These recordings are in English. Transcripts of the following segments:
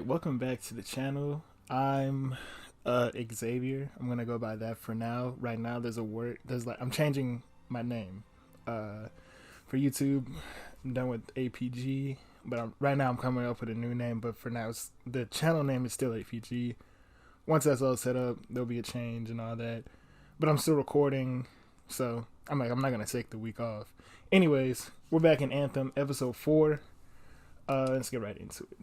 Welcome back to the channel. I'm Xavier. I'm gonna go by that for now. Right now there's a word I'm changing my name. For YouTube, I'm done with APG, but right now I'm coming up with a new name, but for now the channel name is still APG. Once that's all set up, there'll be a change and all that. But I'm still recording, so I'm not gonna take the week off. Anyways, we're back in Anthem episode 4. Let's get right into it.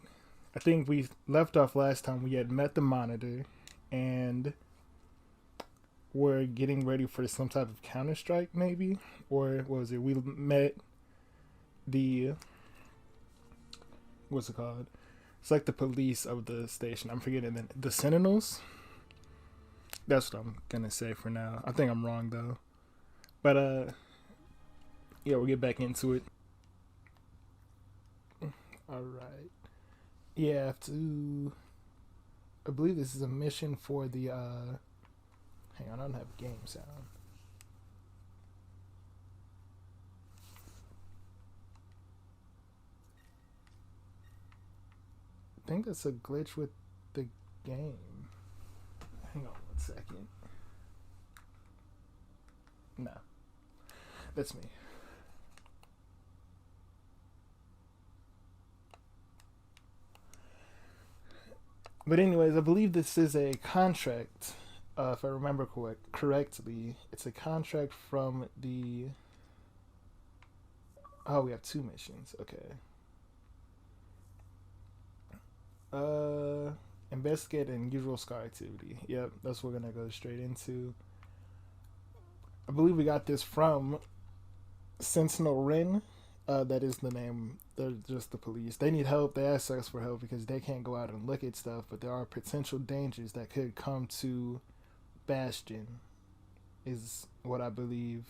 I think we left off last time. We had met the monitor and we're getting ready for some type of counter-strike, maybe? Or what was it? We met the... what's it called? It's like the police of the station. I'm forgetting the Sentinels? That's what I'm gonna say for now. I think I'm wrong, though. But, yeah, we'll get back into it. Alright. Yeah, I have to... I believe this is a mission for the, hang on, I don't have game sound. I think that's a glitch with the game. Hang on 1 second. No. That's me. But anyways, I believe this is a contract, if I remember correctly. It's a contract from the... Oh, we have 2 missions. Okay. Investigate unusual scar activity. Yep, that's what we're gonna go straight into. I believe we got this from Sentinel Brin. That is the name. They're just the police. They need help. They ask us for help because they can't go out and look at stuff, but there are potential dangers that could come to Bastion, is what I believe.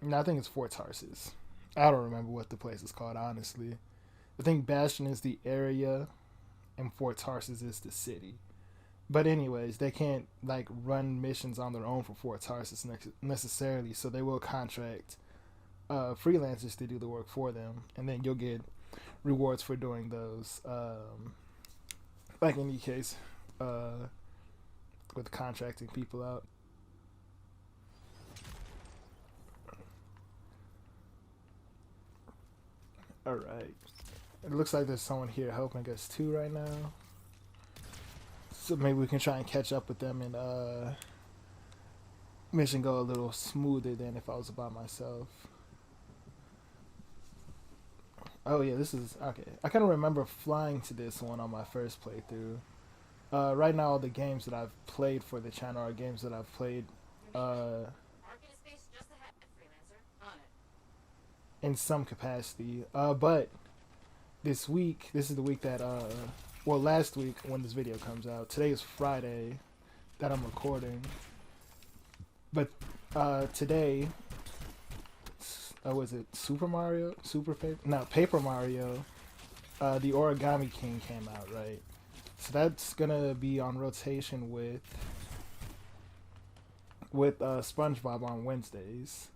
No, I think it's Fort Tarsis. I don't remember what the place is called, honestly. I think Bastion is the area and Fort Tarsis is the city. But anyways, they can't like run missions on their own for Fort Tarsis necessarily, so they will contract freelancers to do the work for them, and then you'll get rewards for doing those. Like in any case, with contracting people out. All right, it looks like there's someone here helping us too right now. So maybe we can try and catch up with them and mission go a little smoother than if I was by myself. Oh yeah, this is okay. I kind of remember flying to this one on my first playthrough. Right now, all the games that I've played for the channel are games that I've played in some capacity. But this week, this is the week that well, last week when this video comes out. Today is Friday that I'm recording. But today, was it Super Mario? Paper Mario. The Origami King came out, right? So that's gonna be on rotation with SpongeBob on Wednesdays,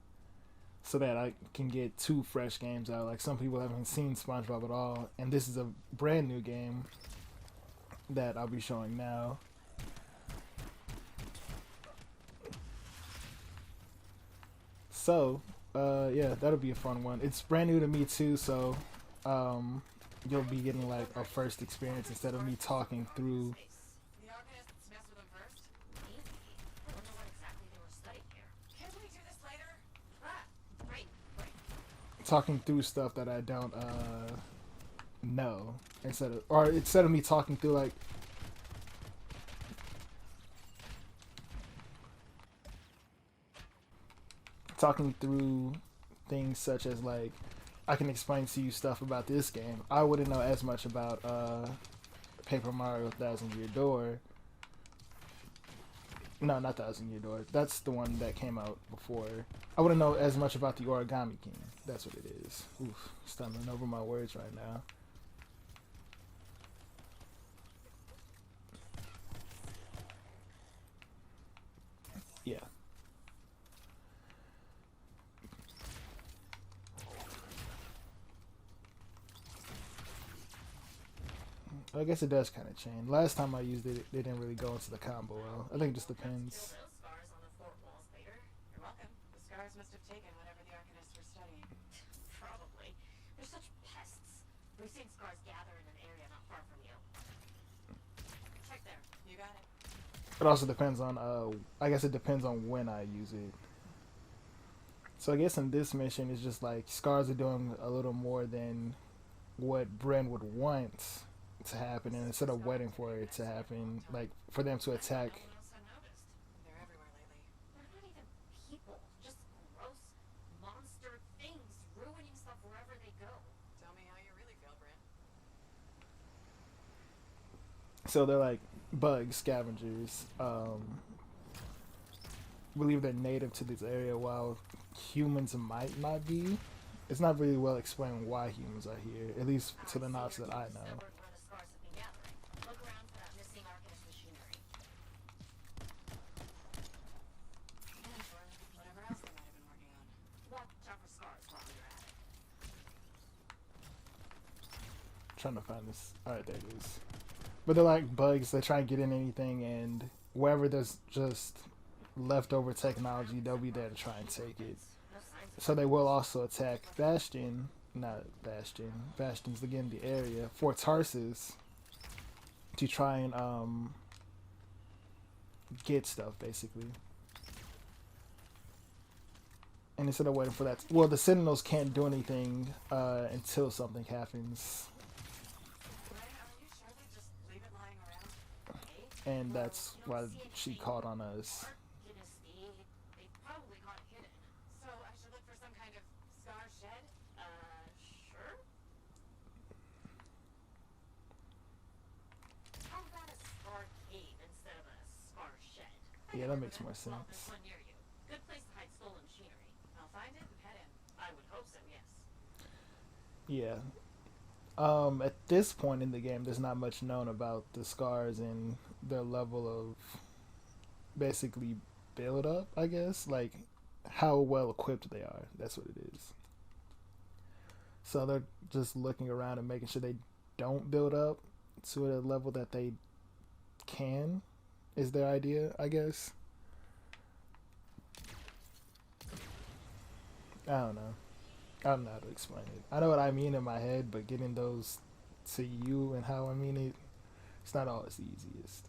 so that I can get 2 fresh games out. Like some people haven't seen SpongeBob at all, and this is a brand new game that I'll be showing now. So, yeah, that'll be a fun one. It's brand new to me too, so you'll be getting like a first experience instead of me talking through stuff that I don't know, instead of me talking through like things such as like I can explain to you stuff about this game. I wouldn't know as much about Paper Mario Thousand Year Door. No, not Thousand Year Door. That's the one that came out before. I wouldn't know as much about the Origami King. That's what it is. Oof, stumbling over my words right now. Yeah. I guess it does kind of change. Last time I used it, it didn't really go into the combo well. I think it just depends. Those scars on the fort walls later. You're welcome. The scars must have taken whatever the Arcanists were studying. Probably. They're such pests. We've seen scars gather in an area not far from you. Check there. You got it. It also depends on, I guess it depends on when I use it. So I guess in this mission, it's just like scars are doing a little more than what Bren would want to happen, and instead of waiting for it to happen, like for them to attack. No one else had noticed. They're everywhere lately. They're not even people. Just gross monster things ruining stuff wherever they go. Tell me how you really feel, Brin. So they're like bug scavengers. Believe they're native to this area, while humans might not be. It's not really well explained why humans are here, at least to the knowledge that I know. Where the scars have been gathering. Look around for that missing Arcanist machinery. And for whatever else they might have been working on. Watch out for scars while you're at it. Trying to find this. Alright, there it is. But they're like bugs, they try and get in anything, and wherever there's just leftover technology, they'll be there to try and take it. No signs of So they will also attack Bastion, not Bastion, Bastion's again the area, Fort Tarsis, to try and get stuff basically. And instead of waiting for that, well, the Sentinels can't do anything until something happens, Brin, are you sure they just leave it lying around? and that's why she called on us. Dynasty. They probably caught it hidden. So I should look for some kind of scar shed? Sure. How about a scar cave instead of a scar shed? Yeah, that makes more Well, there's sense. one near you. Good place to hide stolen machinery. I'll find it and head in. I would hope so, yes. Yeah. At this point in the game, there's not much known about the scars and their level of basically build up, I guess. Like, how well equipped they are. That's what it is. So they're just looking around and making sure they don't build up to a level that they can, is their idea, I guess. I don't know. I don't know how to explain it. I know what I mean in my head, but getting those to you and how I mean it, it's not always the easiest.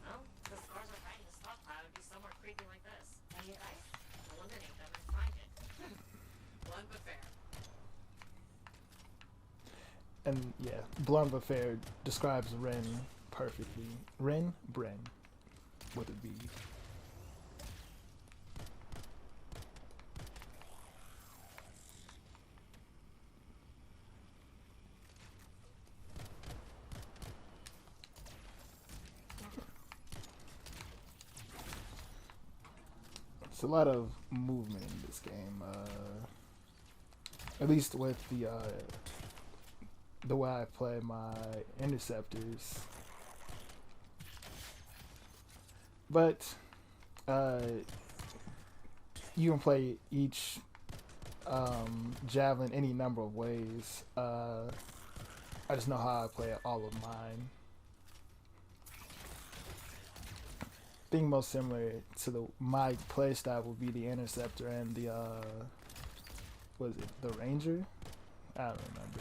Well, the scars are hiding a stockpile would be somewhere creepy like this. Any advice? Eliminate them and find it. Blunt but fair. And yeah, Blunt but Fair describes Ren perfectly. Ren? Bren. With a B. It's a lot of movement in this game. At least with the way I play my interceptors. But you can play each javelin any number of ways. I just know how I play all of mine. I think most similar to my play style would be the interceptor and the was it the ranger? I don't remember.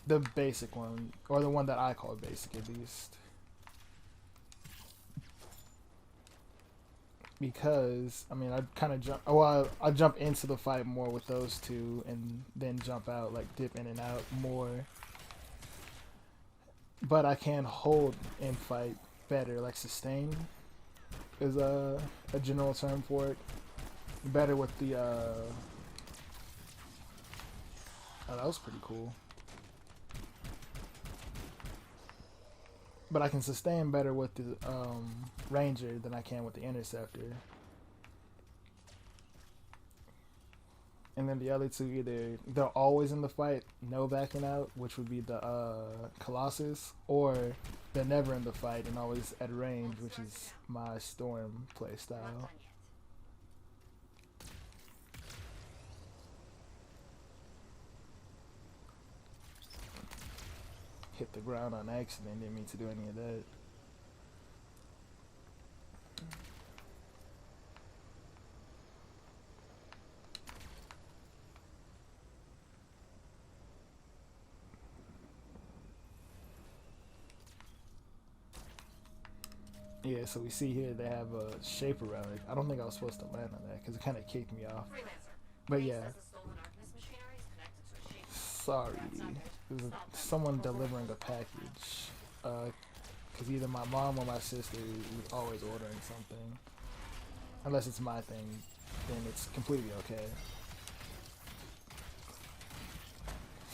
The basic one, or the one that I call basic at least. Because I mean, I kind of jump. Well, I jump into the fight more with those two, and then jump out, like dip in and out more. But I can hold and fight better, like sustain is a general term for it. Better with the. Oh, that was pretty cool. But I can sustain better with the ranger than I can with the interceptor. And then the other two, either they're always in the fight, no backing out, which would be the Colossus, or they're never in the fight and always at range, which is my Storm playstyle. Hit the ground on accident, didn't mean to do any of that. Yeah, so we see here they have a shaper relic. I don't think I was supposed to land on that because it kind of kicked me off. But yeah, sorry, it was someone delivering a package. Because either my mom or my sister is always ordering something. Unless it's my thing, then it's completely okay.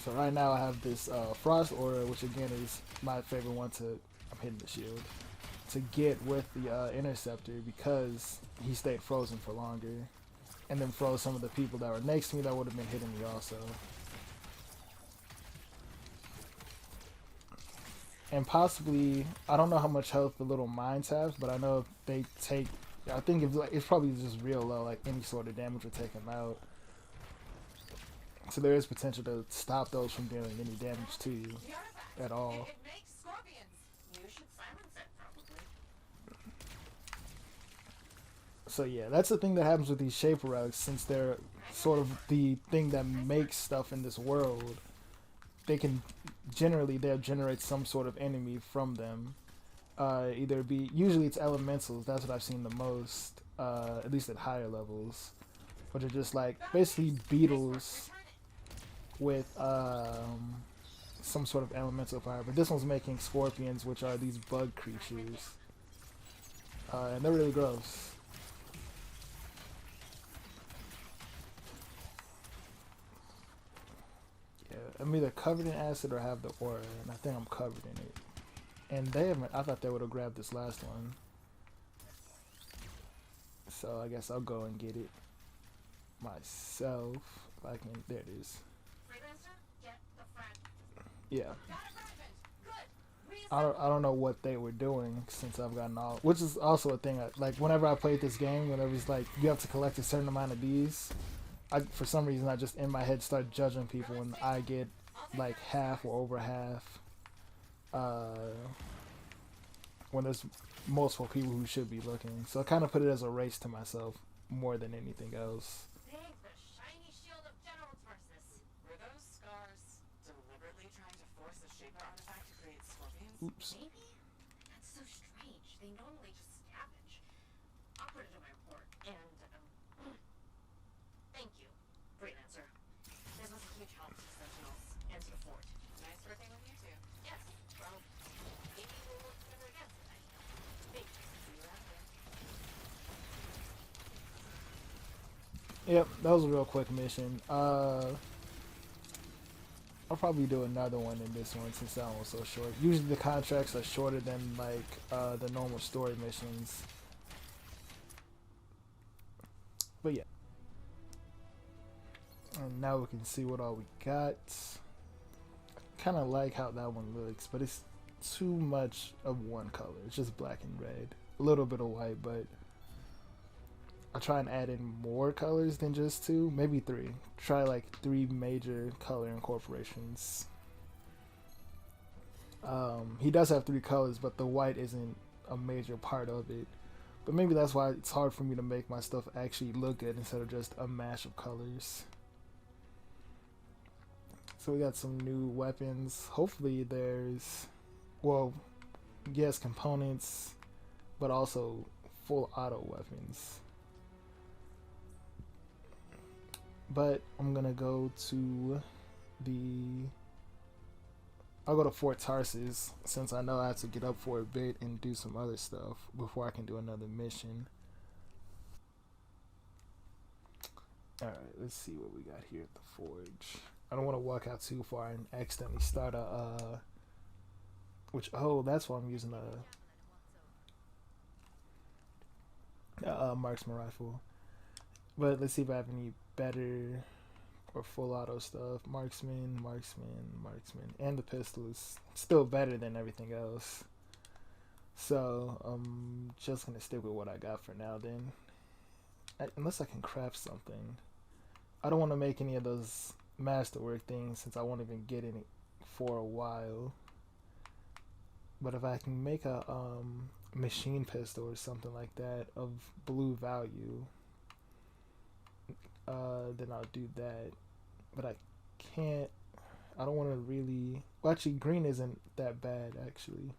So right now I have this Frost Aura, which again is my favorite one to... I'm hitting the shield. To get with the Interceptor because he stayed frozen for longer. And then froze some of the people that were next to me that would have been hitting me also. And possibly, I don't know how much health the little mines have, but I know if they take... I think it's probably just real low, like any sort of damage would take them out. So there is potential to stop those from dealing any damage to you at all. So yeah, that's the thing that happens with these Shaper Relics, since they're sort of the thing that makes stuff in this world. They can they'll generate some sort of enemy from them. Either be... Usually it's elementals, that's what I've seen the most, at least at higher levels. Which are just like, basically beetles with some sort of elemental fire. But this one's making scorpions, which are these bug creatures. And they're really gross. Yeah, I'm either covered in acid or have the aura, and I think I'm covered in it. And they haven't... I thought they would have grabbed this last one. So I guess I'll go and get it myself. If I can... There it is. Yeah. I don't know what they were doing since I've gotten all... Which is also a thing. Like, whenever I played this game, whenever it's like, you have to collect a certain amount of these, for some reason, I just in my head start judging people when I get like half or over half. When there's multiple people who should be looking. So I kind of put it as a race to myself more than anything else. Dang, the shiny shield of General Tarsis. Were those scars deliberately trying to force a shaper artifact to create scorpions? Oops. Maybe? That's so strange. They normally just scavenge. I'll put it in my report. And, thank you, Freelancer. This was a huge help to the Sentinels and to the fort. Nice working with you too. Yes, well, maybe we'll work together again someday. Thanks. See you around here. Yep, that was a real quick mission. I'll probably do another one in this one since that one was so short. Usually the contracts are shorter than like the normal story missions. But yeah. And now we can see what all we got. Kind of like how that one looks, but it's too much of one color. It's just black and red. A little bit of white, but I try and add in more colors than just two, maybe three. Try like 3 major color incorporations. He does have 3 colors, but the white isn't a major part of it. But maybe that's why it's hard for me to make my stuff actually look good instead of just a mash of colors. So we got some new weapons. Hopefully there's, well, yes, components, but also full auto weapons. But I'm gonna go to I'll go to Fort Tarsis since I know I have to get up for a bit and do some other stuff before I can do another mission. Alright, let's see what we got here at the forge. I don't want to walk out too far and accidentally start a oh, that's why I'm using a marksman rifle. But let's see if I have any better or full auto stuff. Marksman, marksman, marksman, and the pistol is still better than everything else. So I'm just gonna stick with what I got for now. Then, unless I can craft something, I don't want to make any of those masterwork things since I won't even get any for a while. But if I can make a machine pistol or something like that of blue value, then I'll do that. But I can't. I don't want to really. Well, actually, green isn't that bad. Actually,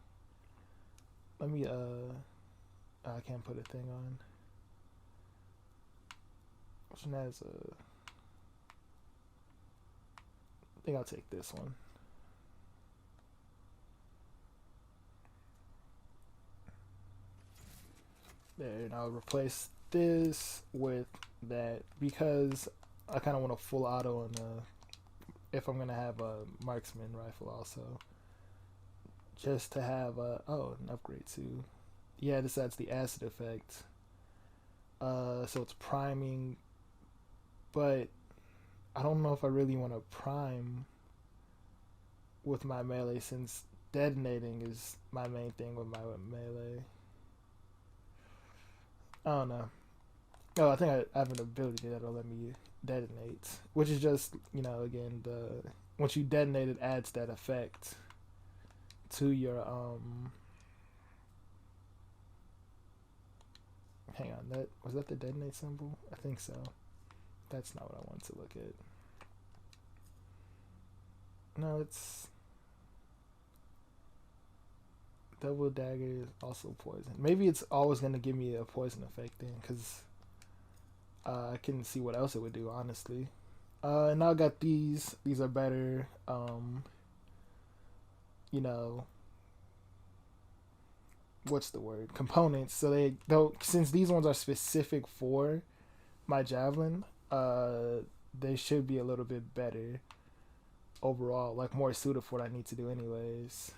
let me. I can't put a thing on. Which one has a? I think I'll take this one. There, and I'll replace this with that because I kind of want a full auto on if I'm gonna have a marksman rifle also, just to have an upgrade too. Yeah, this adds the acid effect. So it's priming, but I don't know if I really want to prime with my melee since detonating is my main thing with my melee. I don't know. Oh, I think I have an ability that'll let me detonate, which is just, again, once you detonate, it adds that effect to your hang on, was that the detonate symbol? I think so. That's not what I want to look at. No, it's double dagger is also poison. Maybe it's always gonna give me a poison effect then, because I couldn't see what else it would do, honestly. And now I got these. These are better. What's the word? Components. So since these ones are specific for my javelin, they should be a little bit better overall, like more suited for what I need to do anyways.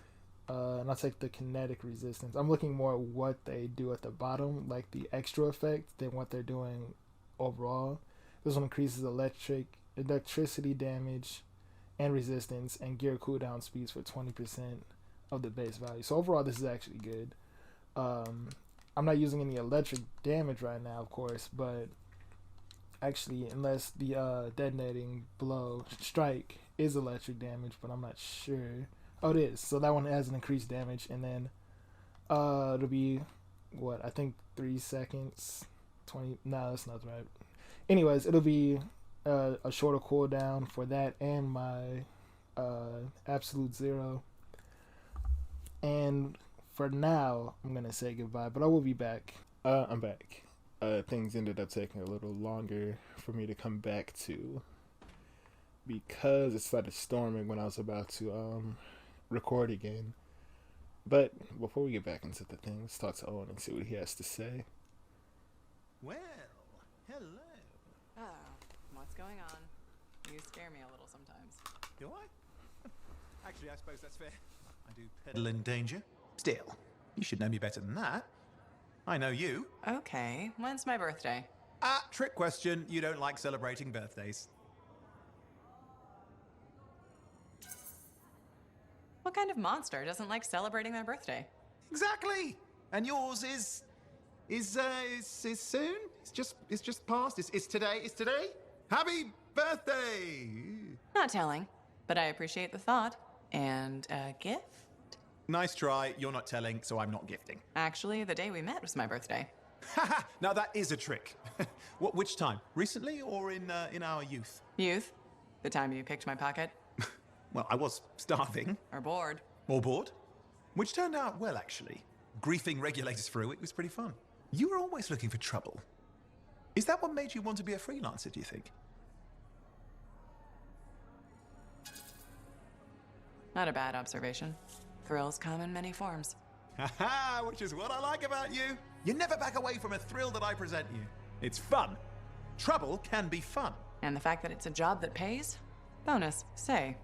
And I'll take the kinetic resistance. I'm looking more at what they do at the bottom, like the extra effect, than what they're doing overall. This one increases electricity damage and resistance and gear cooldown speeds for 20% of the base value. So overall, this is actually good. I'm not using any electric damage right now, of course, but actually, unless the detonating blow strike is electric damage, but I'm not sure. Oh, it is. So that one has an increased damage, and then it'll be what I think 3 seconds, 20. No, that's not right. Anyways, it'll be a shorter cooldown for that and my absolute zero. And for now, I'm gonna say goodbye, but I will be back. I'm back. Things ended up taking a little longer for me to come back to because it started storming when I was about to record again. But before we get back into the thing, let's talk to Owen and see what he has to say. Well, hello. Oh, what's going on? You scare me a little sometimes. Do I? Actually, I suppose that's fair. I do peddle in danger. Still, you should know me better than that. I know you. Okay, when's my birthday? Trick question. You don't like celebrating birthdays. What kind of monster doesn't like celebrating their birthday? Exactly. And yours is soon. It's just past. It's today. It's today. Happy birthday. Not telling, but I appreciate the thought. And a gift? Nice try. You're not telling, so I'm not gifting. Actually, the day we met was my birthday. Haha. Now that is a trick. Which time? Recently or in our youth? Youth? The time you picked my pocket? Well, I was starving. Or bored? Or bored. Which turned out well, actually. Griefing regulators for a week was pretty fun. You were always looking for trouble. Is that what made you want to be a freelancer, do you think? Not a bad observation. Thrills come in many forms. Haha, which is what I like about you. You never back away from a thrill that I present you. It's fun. Trouble can be fun. And the fact that it's a job that pays? Bonus. Say,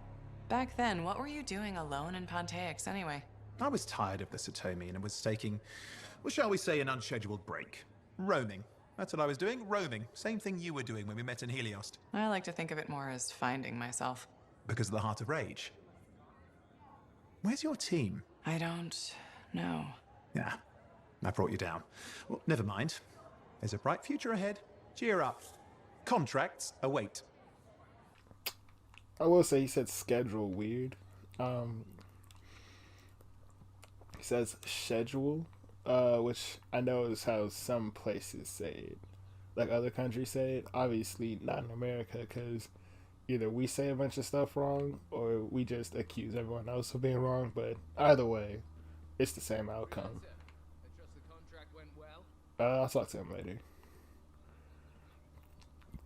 back then, what were you doing alone in Pontaix anyway? I was tired of the Satomi and was taking, well, shall we say, an unscheduled break. Roaming. That's what I was doing, roaming. Same thing you were doing when we met in Heliost. I like to think of it more as finding myself. Because of the Heart of Rage. Where's your team? I don't know. Yeah, I brought you down. Well, never mind. There's a bright future ahead. Cheer up. Contracts await. I will say he said schedule weird. He says schedule, which I know is how some places say it. Like other countries say it. Obviously not in America, because either we say a bunch of stuff wrong or we just accuse everyone else of being wrong. But either way, it's the same outcome. I'll talk to him later.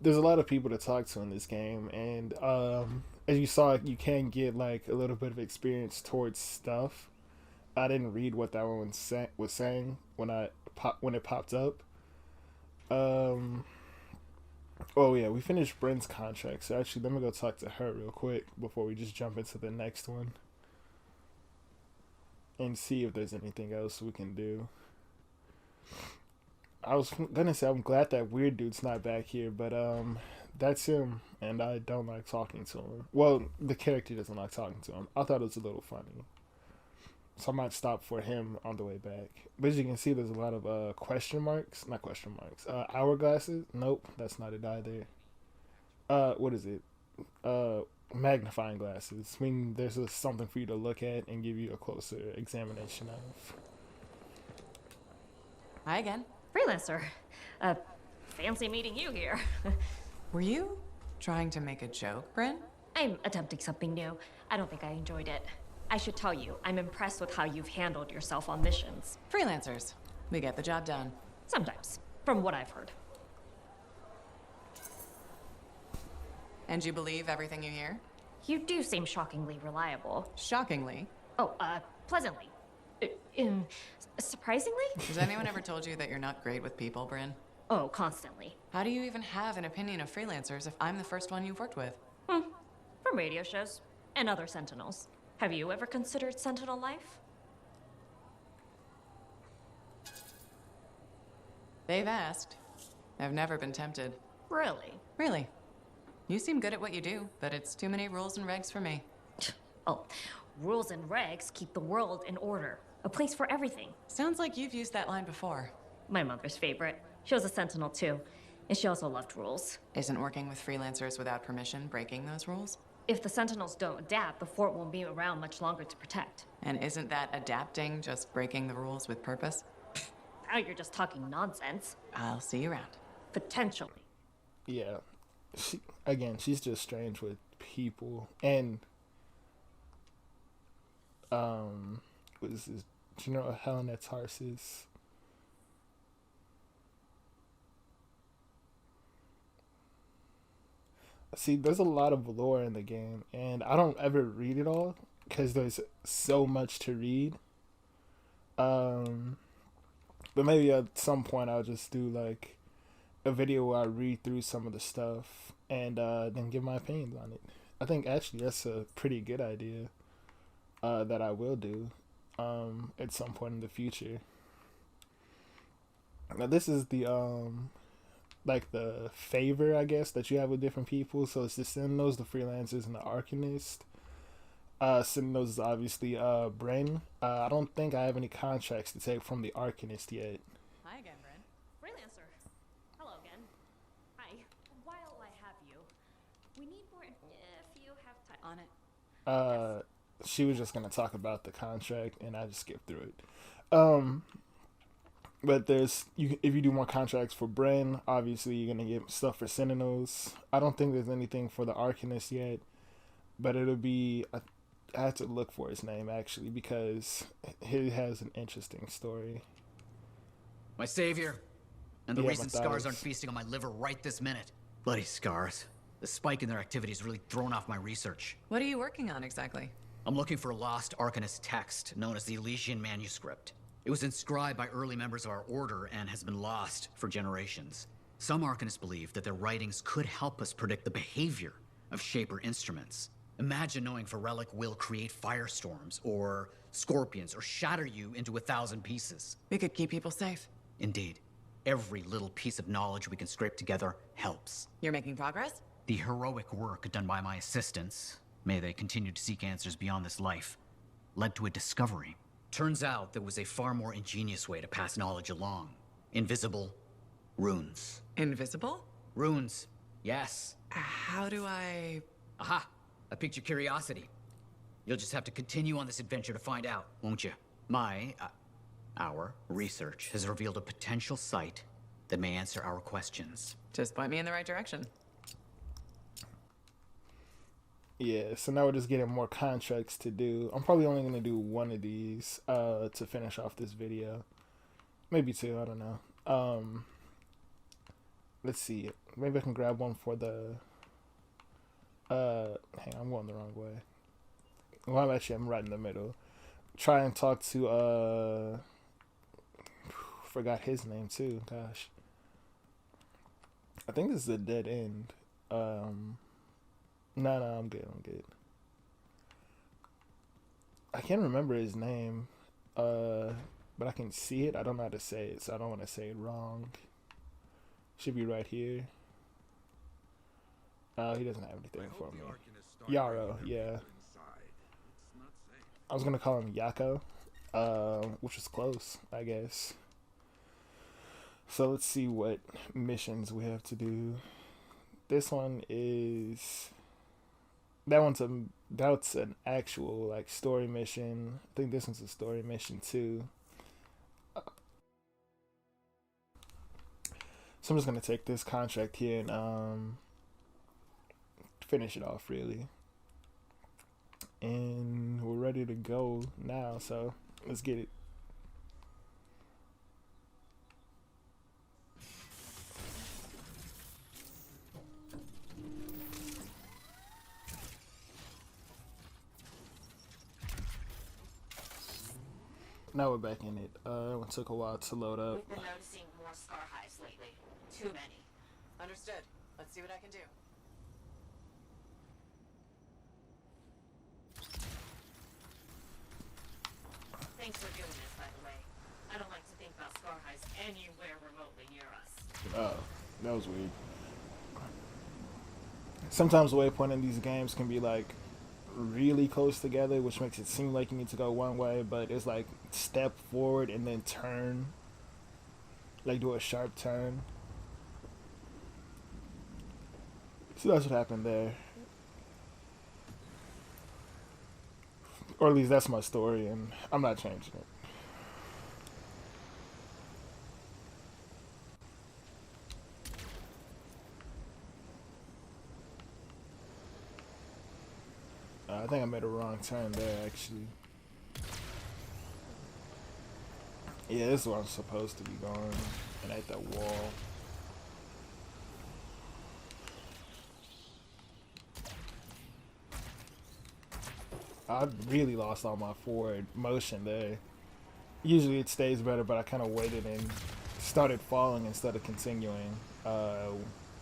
There's a lot of people to talk to in this game, and as you saw, you can get like a little bit of experience towards stuff. I didn't read what that one was saying when it popped up. Oh yeah, we finished Brin's contract, so actually let me go talk to her real quick before we just jump into the next one and see if there's anything else we can do. I was gonna say I'm glad that weird dude's not back here, but that's him, and I don't like talking to him. Well, the character doesn't like talking to him. I thought it was a little funny, so I might stop for him on the way back. But as you can see, there's a lot of not question marks, hourglasses. Nope, that's not it either. What is it? Magnifying glasses. I mean, there's something for you to look at and give you a closer examination of. Hi again. Freelancer. Fancy meeting you here. Were you trying to make a joke, Brin? I'm attempting something new. I don't think I enjoyed it. I should tell you, I'm impressed with how you've handled yourself on missions. Freelancers. We get the job done. Sometimes, from what I've heard. And you believe everything you hear? You do seem shockingly reliable. Shockingly. Oh, pleasantly. Surprisingly? Has anyone ever told you that you're not great with people, Brin? Oh, constantly. How do you even have an opinion of freelancers if I'm the first one you've worked with? From radio shows and other Sentinels. Have you ever considered Sentinel life? They've asked. I've never been tempted. Really? Really. You seem good at what you do, but it's too many rules and regs for me. Oh, rules and regs keep the world in order. A place for everything. Sounds like you've used that line before. My mother's favorite. She was a Sentinel too, and she also loved rules. Isn't working with freelancers without permission breaking those rules? If the Sentinels don't adapt, the fort won't be around much longer to protect. And isn't that adapting just breaking the rules with purpose? Now you're just talking nonsense. I'll see you around. Potentially. Yeah. She's just strange with people. And what is this? Do you know Fort Tarsis? See, there's a lot of lore in the game, and I don't ever read it all because there's so much to read. But maybe at some point I'll just do like a video where I read through some of the stuff and then give my opinions on it. I think actually that's a pretty good idea that I will do at some point in the future. Now this is the like the favor, I guess, that you have with different people. So it's the Sentinels, the Freelancers, and the Arcanists. Sentinels is obviously Brin. I don't think I have any contracts to take from the Arcanist yet. Hi again, Brin. Freelancer. Hello again. Hi. While I have you, we need more if you have time. On it. She was just gonna talk about the contract, and I just skipped through it. But if you do more contracts for Brin, obviously you're gonna get stuff for Sentinels. I don't think there's anything for the Arcanist yet, but it'll be. I had to look for his name actually because he has an interesting story. My savior, and the Yeah, recent Matthias. scars aren't feasting on my liver right this minute. Bloody scars. The spike in their activity has really thrown off my research. What are you working on exactly? I'm looking for a lost Arcanist text known as the Elysian Manuscript. It was inscribed by early members of our order and has been lost for generations. Some Arcanists believe that their writings could help us predict the behavior of Shaper instruments. Imagine knowing Ferelic will create firestorms, or scorpions, or shatter you into 1,000 pieces. We could keep people safe. Indeed. every little piece of knowledge we can scrape together helps. You're making progress? The heroic work done by my assistants, may they continue to seek answers beyond this life, led to a discovery. Turns out there was a far more ingenious way to pass knowledge along. Invisible runes. Invisible? Runes, yes. How do I... Aha! I piqued your curiosity. You'll just have to continue on this adventure to find out, won't you? Our research has revealed a potential site that may answer our questions. Just point me in the right direction. Yeah, so now we're just getting more contracts to do. I'm probably only going to do one of these to finish off this video. Maybe two, I don't know. Let's see. Maybe I can grab one for the... hang on, I'm going the wrong way. Well, I'm right in the middle. Try and talk to, forgot his name too, gosh. I think this is a dead end. No, I'm good. I can't remember his name, but I can see it. I don't know how to say it, so I don't want to say it wrong. Should be right here. He doesn't have anything for me. Yarrow, yeah. I was gonna call him Yako, which was close, I guess. So let's see what missions we have to do. This one is... that's an actual like story mission. I think this one's a story mission too. So I'm just gonna take this contract here and finish it off really. And we're ready to go now, so let's get it. Now we're back in it. It took a while to load up. We've been noticing more scar hives lately. Too many. Understood. Let's see what I can do. Thanks for doing this, by the way. I don't like to think about scar hives anywhere remotely near us. Oh, that was weird. Sometimes the waypoint in these games can be like really close together, which makes it seem like you need to go one way, but it's like step forward and then turn, like do a sharp turn. So that's what happened there, or at least that's my story, and I'm not changing it. I think I made a wrong turn there, actually. Yeah, this is where I'm supposed to be going, and at that wall. I really lost all my forward motion there. Usually it stays better, but I kind of waited and started falling instead of continuing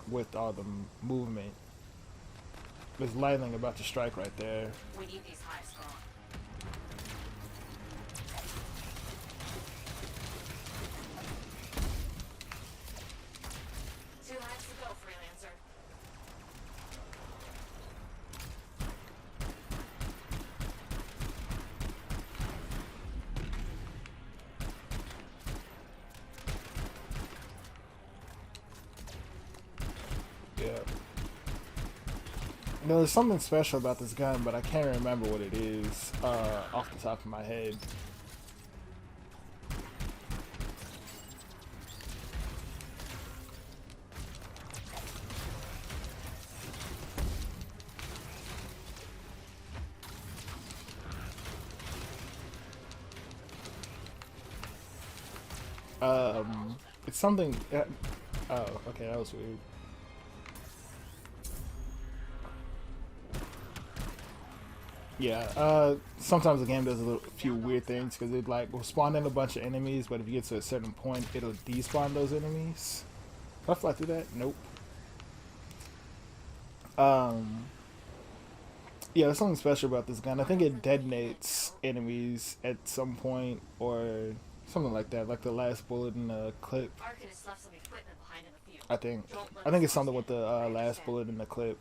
with all the movement. There's lightning about to strike right there. We need these hives gone. Two hives to go, freelancer. Yeah. You know, there's something special about this gun, but I can't remember what it is off the top of my head. It's something... oh, okay, that was weird. Yeah, sometimes the game does a few weird things because it like will spawn in a bunch of enemies, but if you get to a certain point, it'll despawn those enemies. Did I fly through that? Nope. Yeah, there's something special about this gun. I think it detonates enemies at some point or Something like that, like the last bullet in the clip. Arcanist left some equipment behind in the field. I think. Don't let I think us it's something with the I last understand. bullet in the clip.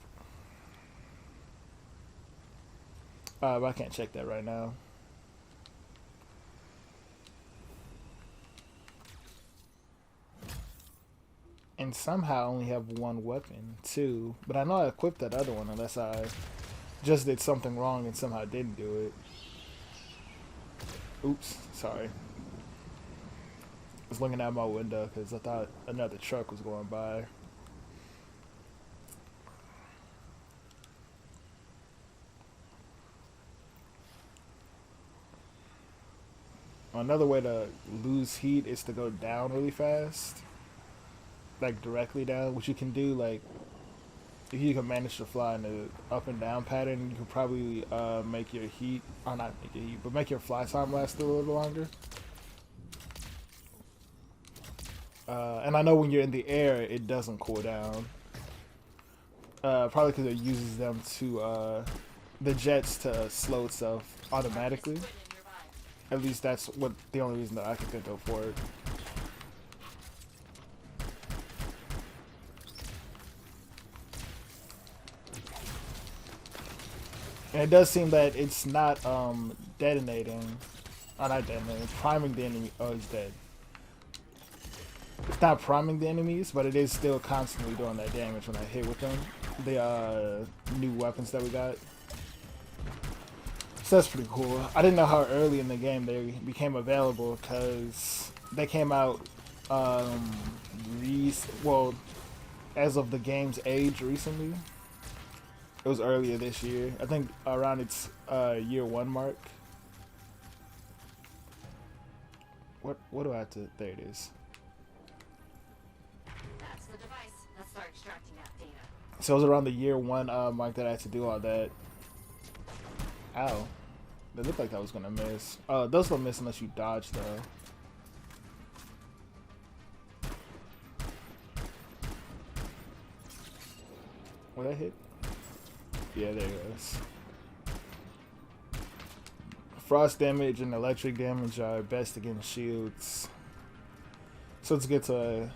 But I can't check that right now. And somehow I only have one weapon, too. But I know I equipped that other one unless I just did something wrong and somehow didn't do it. Oops, sorry. I was looking out my window because I thought another truck was going by. Another way to lose heat is to go down really fast. Like directly down, which you can do like if you can manage to fly in the up and down pattern, you can probably make your heat, or not make your heat, but make your fly time last a little longer. And I know when you're in the air, it doesn't cool down. Probably because it uses them to the jets to slow itself automatically. Equipment nearby. At least that's what the only reason that I can think of for it. And it does seem that it's not detonating. Oh, not detonating. Priming the enemy. Oh, he's dead. It's not priming the enemies, but it is still constantly doing that damage when I hit with them. The new weapons that we got. So that's pretty cool. I didn't know how early in the game they became available because they came out well, as of the game's age recently. It was earlier this year. I think around its year 1 mark. What do I have to... There it is. That's the device. Let's start extracting that data. So it was around the year 1 mark that I had to do all that. Ow. It looked like that was going to miss. Those don't miss unless you dodge, though. Will that hit? Yeah, there it goes. Frost damage and electric damage are best against shields. So it's good to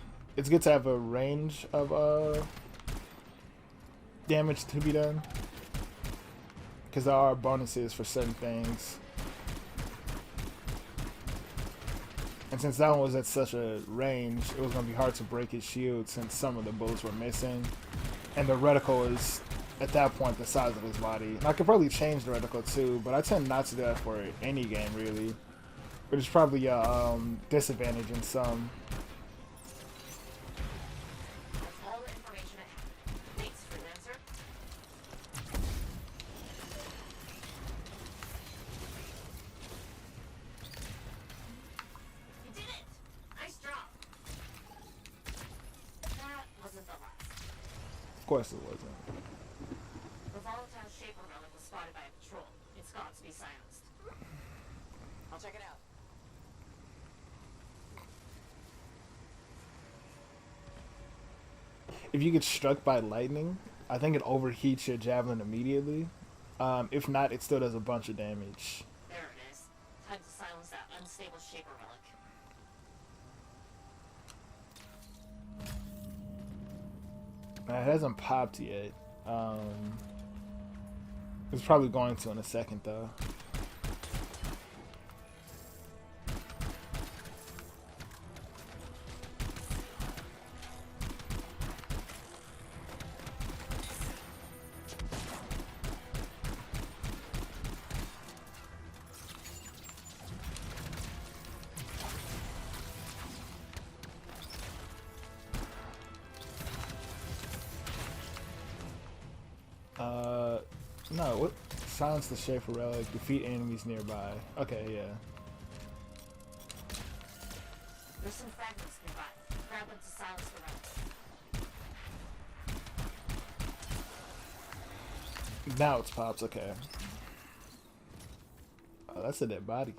have a range of damage to be done. Because there are bonuses for certain things. And since that one was at such a range, it was going to be hard to break his shield since some of the bullets were missing. And the reticle is, at that point, the size of his body. And I could probably change the reticle too, but I tend not to do that for any game, really. Which is probably a disadvantage in some. That's all the information I have. Thanks, freelancer. You did it! Nice job. That wasn't the last. Of course it wasn't. The volatile shaper relic was spotted by a patrol. It's got to be silenced. I'll check it out. If you get struck by lightning, I think it overheats your javelin immediately. If not, it still does a bunch of damage. There it is. Time to silence that unstable shaper relic. It hasn't popped yet. It's probably going to in a second, though. No, what? Silence the Shaper Relic, defeat enemies nearby. Okay, yeah. There's some fragments nearby. Grab them to silence the relic. Now it's pops, okay. Oh, that's a dead body.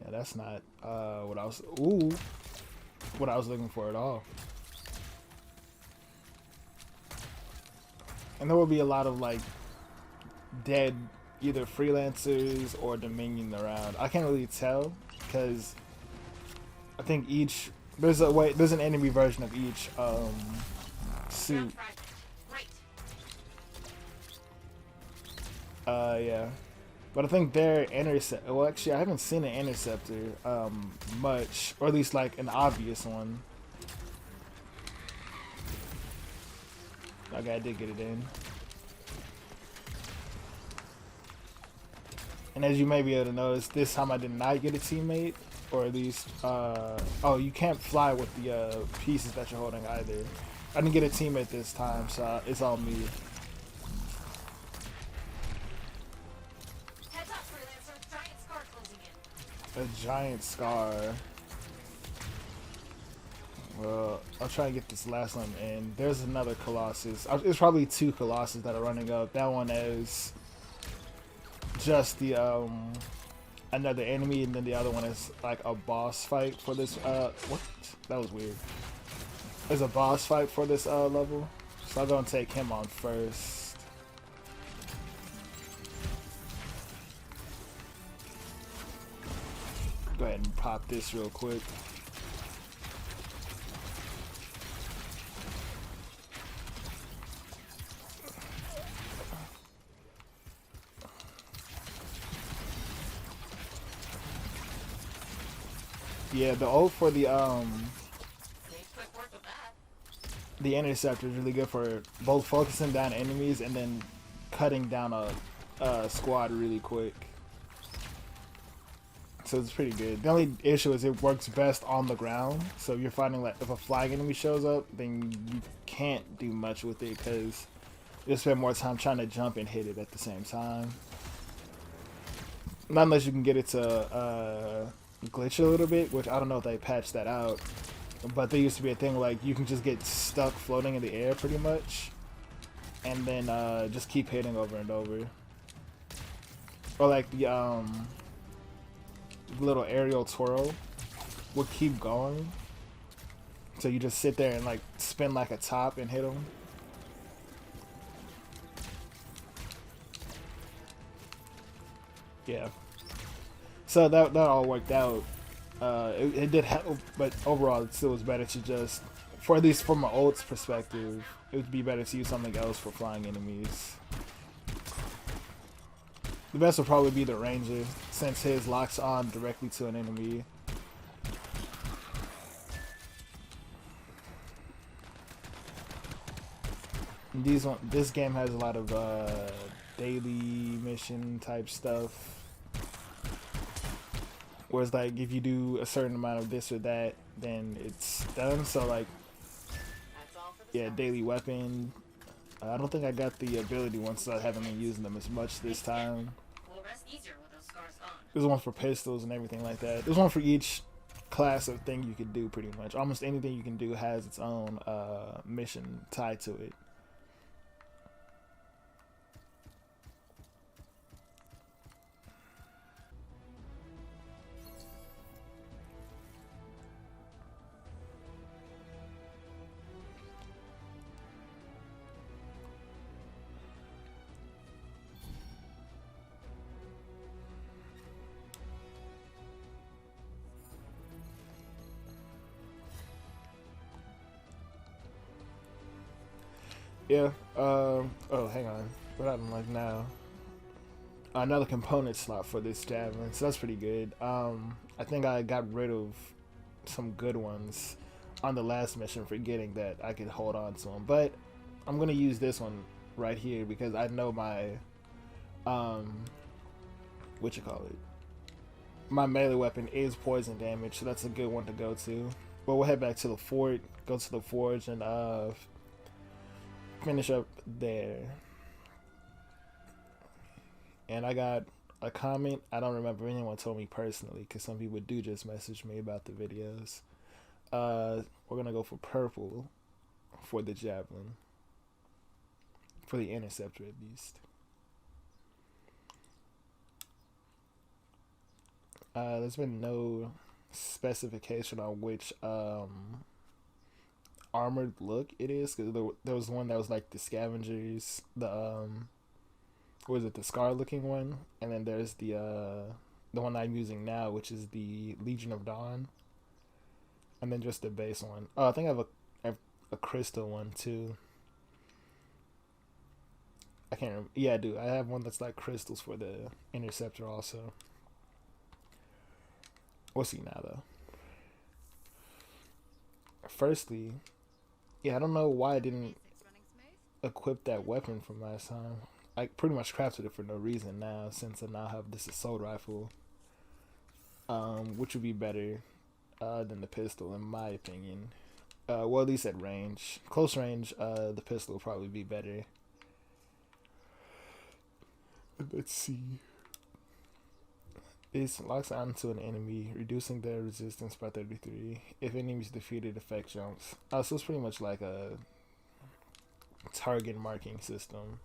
Yeah, that's not what I was... Ooh! What I was looking for at all. And there will be a lot of, like, dead either freelancers or Dominion around. I can't really tell because I think each there's an enemy version of each suit. Great. Yeah. But I think their intercept. Well, actually, I haven't seen an interceptor much, or at least like an obvious one. Okay, I did get it in. And as you may be able to notice, this time I did not get a teammate, or at least, oh, you can't fly with the pieces that you're holding either. I didn't get a teammate this time, so it's all me. Heads up, freelancer. Giant scar closing in. A giant scar. Well, I'll try and get this last one in. There's another Colossus. It's probably two Colossus that are running up. That one is just the another enemy, and then the other one is like a boss fight for this what? That was weird. There's a boss fight for this level. So I'll go and take him on first. Go ahead and pop this real quick. Yeah, the ult for the interceptor is really good for both focusing down enemies and then cutting down a squad really quick. So it's pretty good. The only issue is it works best on the ground. So if you're finding like if a flying enemy shows up, then you can't do much with it because you'll spend more time trying to jump and hit it at the same time. Not unless you can get it to glitch a little bit, which I don't know if they patched that out. But there used to be a thing like you can just get stuck floating in the air pretty much, and then just keep hitting over and over. Or like the little aerial twirl will keep going, so you just sit there and like spin like a top and hit them. Yeah. So that all worked out. It did help, but overall it still was better to just, for at least from an ult's perspective, it would be better to use something else for flying enemies. The best would probably be the Ranger, since his locks on directly to an enemy. And this game has a lot of daily mission type stuff. Whereas like if you do a certain amount of this or that, then it's done. So like, yeah, daily weapon. I don't think I got the ability ones, so I haven't been using them as much this time. We'll rest easier with those scars gone. There's one for pistols and everything like that. There's one for each class of thing you could do pretty much. Almost anything you can do has its own mission tied to it. Yeah, oh, hang on. What happened like now? Another component slot for this javelin, so that's pretty good. I think I got rid of some good ones on the last mission, forgetting that I could hold on to them. But I'm gonna use this one right here because I know my, what you call it? My melee weapon is poison damage, so that's a good one to go to. But we'll head back to the fort, go to the forge, and finish up there. And I got a comment. I don't remember if anyone told me personally, because some people do just message me about the videos. We're gonna go for purple for the javelin, for the interceptor at least. There's been no specification on which armored look it is, because there was one that was like the scavengers, the what was it, the scar looking one, and then there's the one I'm using now, which is the Legion of Dawn. and then just the base one. Oh, I think I have a crystal one too. I can't remember. Yeah, I do. I have one that's like crystals for the interceptor also. We'll see now though. Firstly, yeah, I don't know why I didn't equip that weapon from last time. I pretty much crafted it for no reason now, since I now have this assault rifle, which would be better than the pistol in my opinion. Well, at least at range. Close range, the pistol will probably be better. Let's see. It locks onto an enemy, reducing their resistance by 33. If enemies defeated, effect jumps. So it's pretty much like a target marking system.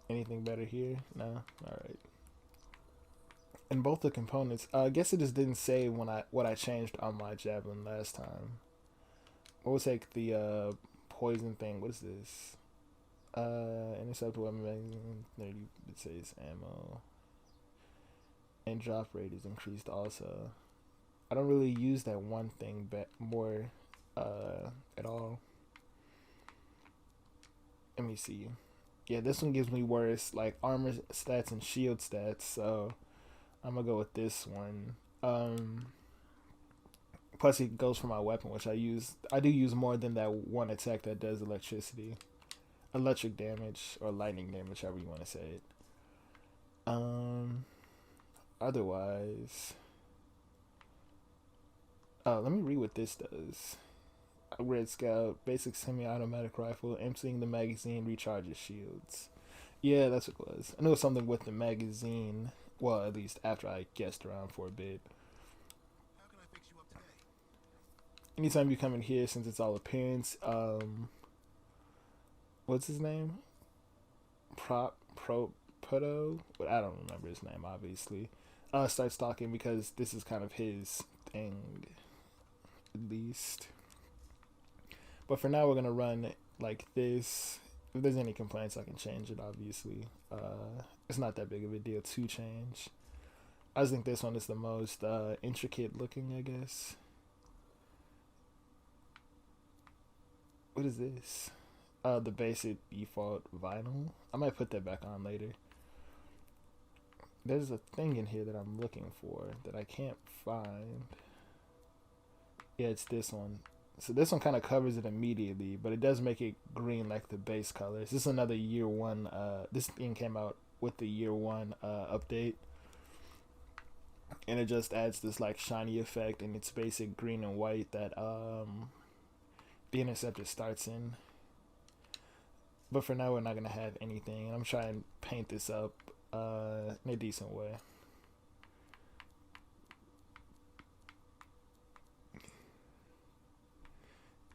Anything better here? No? Alright. And both the components, I guess it just didn't say what I changed on my javelin last time. We'll take the poison thing. What is this? Intercept weapon, 30, it says ammo. And drop rate is increased also. I don't really use that one thing more at all. Let me see. Yeah, this one gives me worse like armor stats and shield stats, so I'm gonna go with this one. Plus it goes for my weapon, which I do use more than that one attack that does electric damage, or lightning damage, however you want to say it. Otherwise, let me read what this does. Red Scout, basic semi-automatic rifle, emptying the magazine, recharges shields. Yeah, that's what it was. I knew it was something with the magazine. Well, at least after I guessed around for a bit. How can I fix you up today? Anytime you come in here, since it's all appearance, what's his name? Proto? But I don't remember his name, obviously. Start stalking, because this is kind of his thing, at least. But for now, we're gonna run like this. If there's any complaints, I can change it, obviously. It's not that big of a deal to change. I just think this one is the most intricate looking, I guess. What is this? The basic default vinyl. I might put that back on later. There's a thing in here that I'm looking for that I can't find. Yeah, it's this one. So this one kind of covers it immediately, but it does make it green like the base colors. This is another year one. This thing came out with the year one update, and it just adds this like shiny effect in its basic green and white that the interceptor starts in. But for now, we're not gonna have anything, and I'm trying to paint this up in a decent way.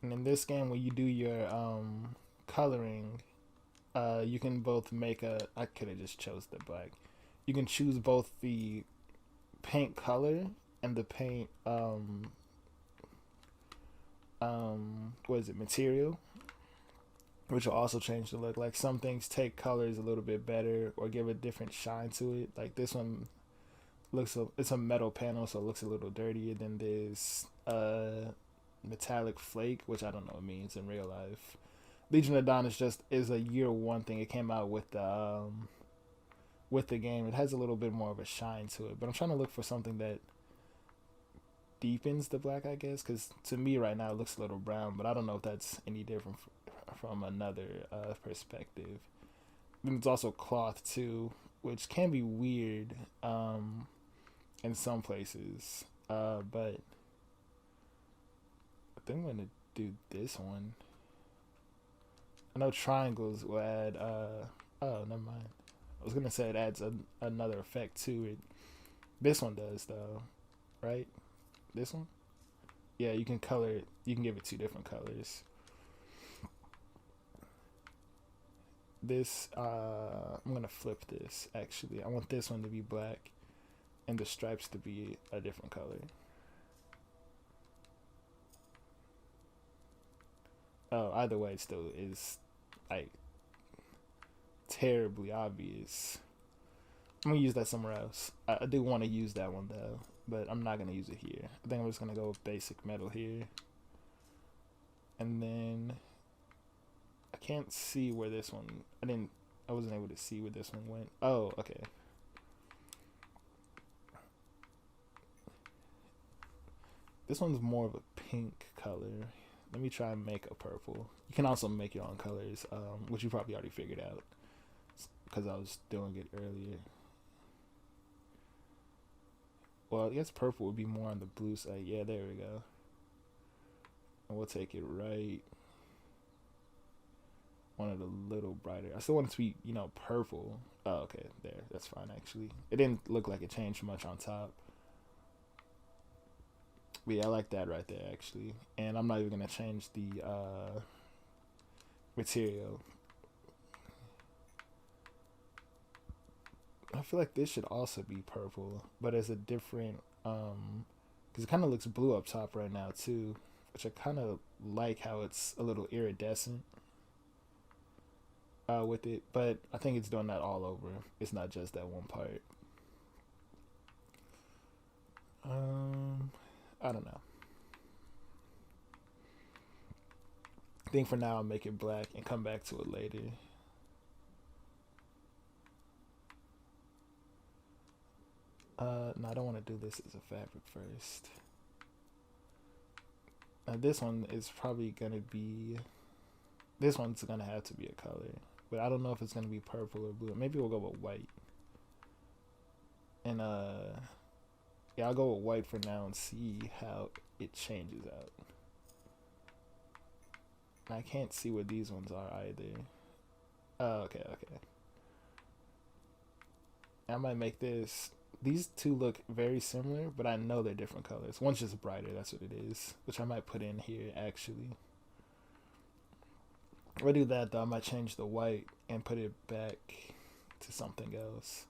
And in this game, when you do your coloring, you can both make I could have just chose the black. You can choose both the paint color and the paint what is it, material, which will also change the look. Like some things take colors a little bit better or give a different shine to it. Like this one it's a metal panel, so it looks a little dirtier than this metallic flake, which I don't know what it means in real life. Legion of Dawn is a year one thing. It came out with the game. It has a little bit more of a shine to it, but I'm trying to look for something that deepens the black, I guess, because to me right now it looks a little brown, but I don't know if that's any different from another perspective. Then it's also cloth too, which can be weird in some places, but I think I'm gonna do this one. I know triangles will add oh, never mind. I was gonna say it adds another effect to it. This one does though, right? This one? Yeah, you can color it. You can give it two different colors. This I'm gonna flip this actually. I want this one to be black and the stripes to be a different color. Oh, either way it still is like terribly obvious. I'm gonna use that somewhere else. I do want to use that one though. but I'm not gonna use it here. I think I'm just gonna go with basic metal here. And then I can't see where this one, I wasn't able to see where this one went. Oh, okay. This one's more of a pink color. Let me try and make a purple. You can also make your own colors, which you probably already figured out because I was doing it earlier. Well, I guess purple would be more on the blue side. Yeah, there we go. And we'll take it right. One of the little brighter. I still want it to be, you know, purple. Oh, okay, there. That's fine, actually. It didn't look like it changed much on top. But yeah, I like that right there, actually. And I'm not even going to change the material. I feel like this should also be purple, but it's a different, because it kind of looks blue up top right now, too. Which I kind of like how it's a little iridescent with it. But I think it's doing that all over. It's not just that one part. I don't know. I think for now I'll make it black and come back to it later. No, I don't want to do this as a fabric first. This one is probably going to be... This one's going to have to be a color. But I don't know if it's going to be purple or blue. Maybe we'll go with white. And, yeah, I'll go with white for now and see how it changes out. And I can't see what these ones are either. Oh, okay. I might make this... These two look very similar, but I know they're different colors. One's just brighter, that's what it is. Which I might put in here, actually. If I do that, though, I might change the white and put it back to something else.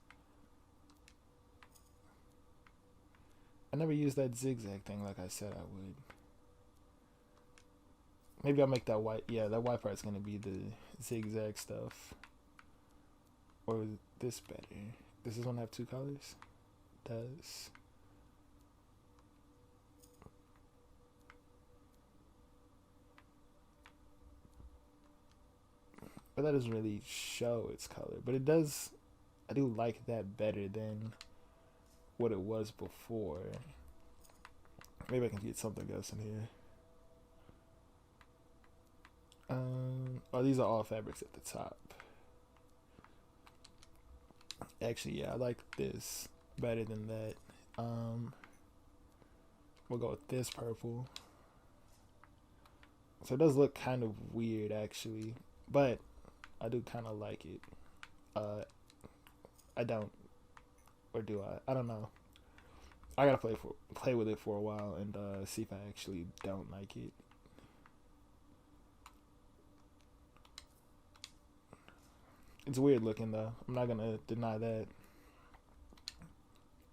I never used that zigzag thing like I said I would. Maybe I'll make that white. Yeah, that white part's going to be the zigzag stuff. Or is this better? Does this one have two colors? Does. But that doesn't really show its color. But it does. I do like that better than what it was before. Maybe I can get something else in here. Oh, these are all fabrics at the top. Actually, yeah, I like this better than that. We'll go with this purple. So it does look kind of weird, actually, but I do kind of like it. I don't, or do I? I don't know. I gotta play with it for a while and see if I actually don't like it. It's weird looking though. I'm not gonna deny that.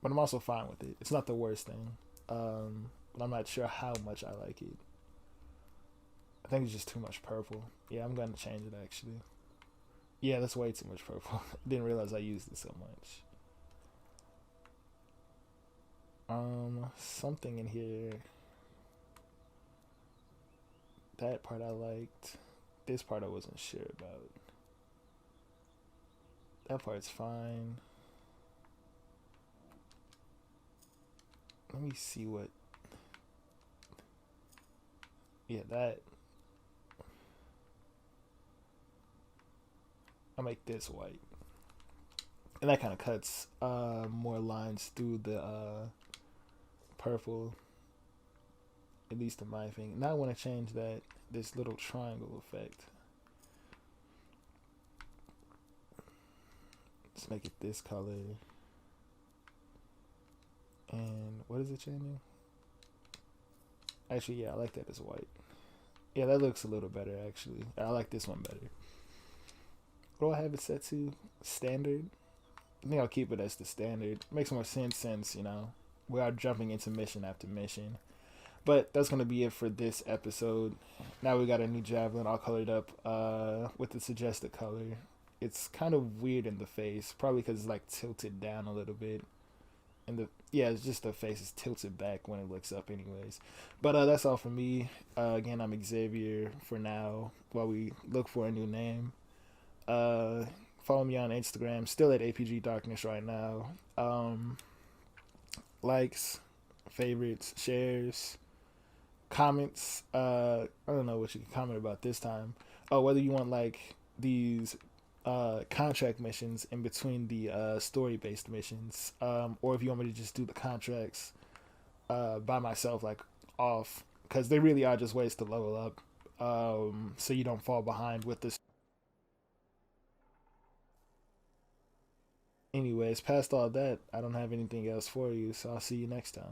But I'm also fine with it. It's not the worst thing. But I'm not sure how much I like it. I think it's just too much purple. Yeah, I'm gonna change it actually. Yeah, that's way too much purple. I didn't realize I used it so much. Something in here. That part I liked. This part I wasn't sure about. That part's fine. Let me see what... Yeah, that... I'll make this white. And that kind of cuts more lines through the purple. At least in my thing. Now I want to change that, this little triangle effect. Let's make it this color. And what is it changing? Actually, yeah, I like that as white. Yeah, that looks a little better, actually. I like this one better. What do I have it set to? Standard? I think I'll keep it as the standard. Makes more sense since, you know, we are jumping into mission after mission. But that's going to be it for this episode. Now we got a new javelin all colored up with the suggested color. It's kind of weird in the face, probably because it's like tilted down a little bit. and it's just the face is tilted back when it looks up anyways. But that's all for me. Again, I'm Xavier for now while we look for a new name. Follow me on Instagram, still at APG Darkness right now. Likes, favorites, shares, comments. I don't know what you can comment about this time. Oh, whether you want like these contract missions in between the story-based missions, or if you want me to just do the contracts by myself, like off, because they really are just ways to level up, so you don't fall behind with this. Anyways, past all that, I don't have anything else for you, so I'll see you next time.